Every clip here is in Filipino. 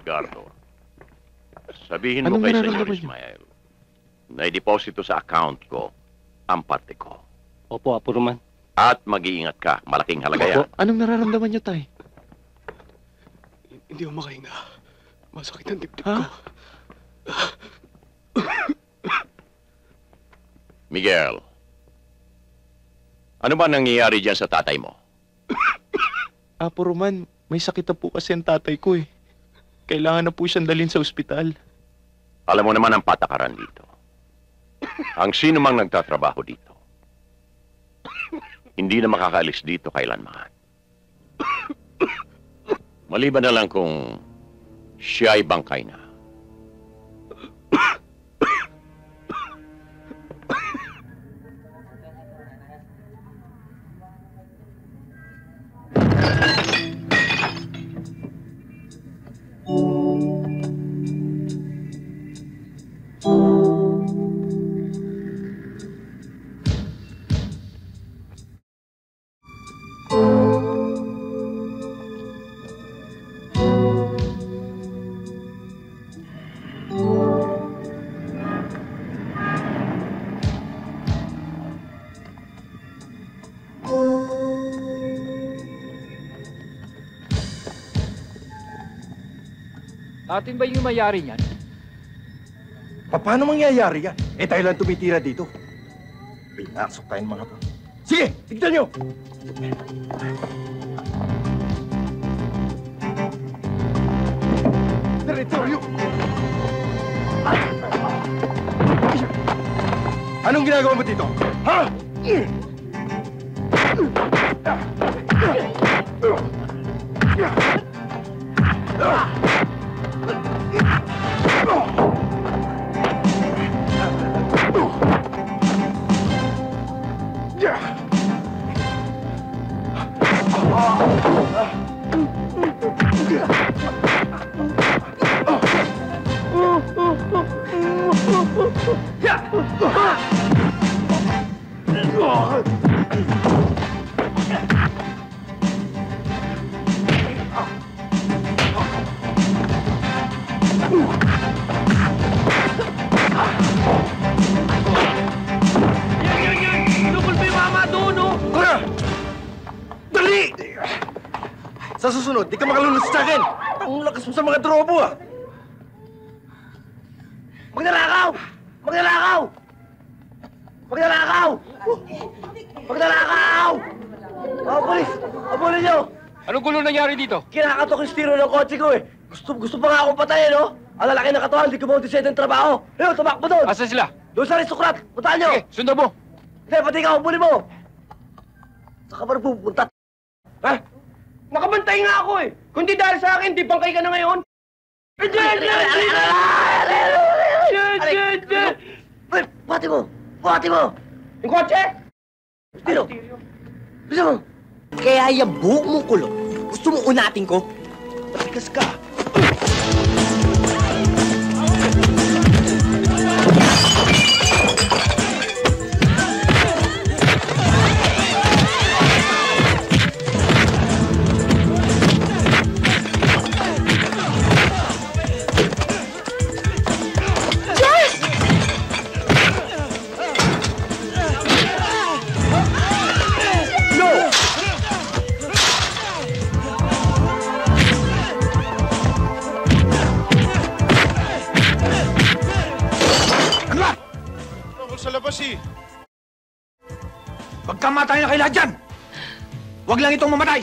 Gardo, sabihin mo kay Senyor Ismael na i-deposito sa account ko ang parte ko. Opo, Apo Roman. At mag-iingat ka. Malaking halaga yan. Anong nararamdaman niyo, Tay? Hindi ako makahinga. Masakit ang dibdib ko. Miguel, ano ba nangyayari dyan sa tatay mo? Apo Roman, may sakit na po kasi ang tatay ko eh. Kailangan na po siyang dalhin sa ospital. Alam mo naman ang patakaran dito. Ang sino mang nagtatrabaho dito, hindi na makakaalis dito kailanman. Maliban na lang kung siya ay bangkay na. Atin ba yung mayari niyan? Paano mangyayari yan? Eh tayo lang tumitira dito. Pinasok tayong mga to. Sige, tignan nyo! Teritoryo! Anong ginagawa mo dito? Ha? Sa susunod, di ka makalulus sa akin! Ang lakas mo sa mga drobo, ah! Magnanakaw! Magnanakaw! Magnanakaw! Magnanakaw! Polis! Abulin nyo! Anong gulo nangyari dito? Kinakatok yung stiro ng kotse ko, eh! Gusto pa nga akong patayin, no? Ang lalaki ng katawan, di ko mo decide ng trabaho! Ayun, tumakbo doon! Asa sila? Doon sa aristokrat! Puntahan nyo! Sige, sundan mo! Hindi, pati ikaw, abulin mo! Saka pa rin pupunta? Ha? Nakabantay nga ako, eh! Kundi dahil sa akin, di bangkay ka na ngayon! Buhati mo! Buhati mo! Yung kotse! Tiro! Bisa mo! Kaya yung buhok mong kulot, gusto mo unatin ko? Matigas ka! Pagkamatay na kayo lahat dyan! Huwag lang itong mamatay!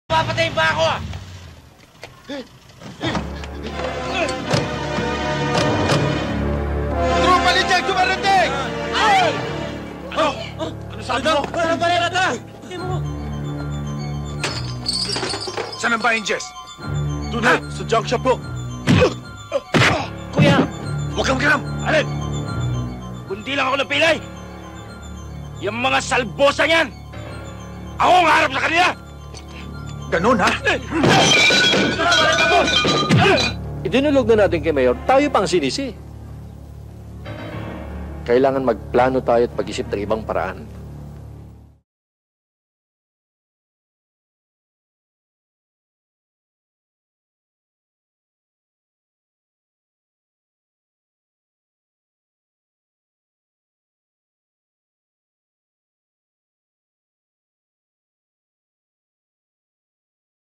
Papatayin pa ako ah! Tropa Lichag, dumarating! Ano sabi mo? Ano ba rin ata? Saan ang bayan, Jess? Doon sa junk shop po. Kuya! Huwag kang ganam! Alin? Kundi lang ako napilay! Yung mga salbosa niyan! Ako ang harap sa kanila! Ganun, ha? Idinulog na natin kay Mayor, tayo pang sinisi. Kailangan magplano tayo at pag-isip ng ibang paraan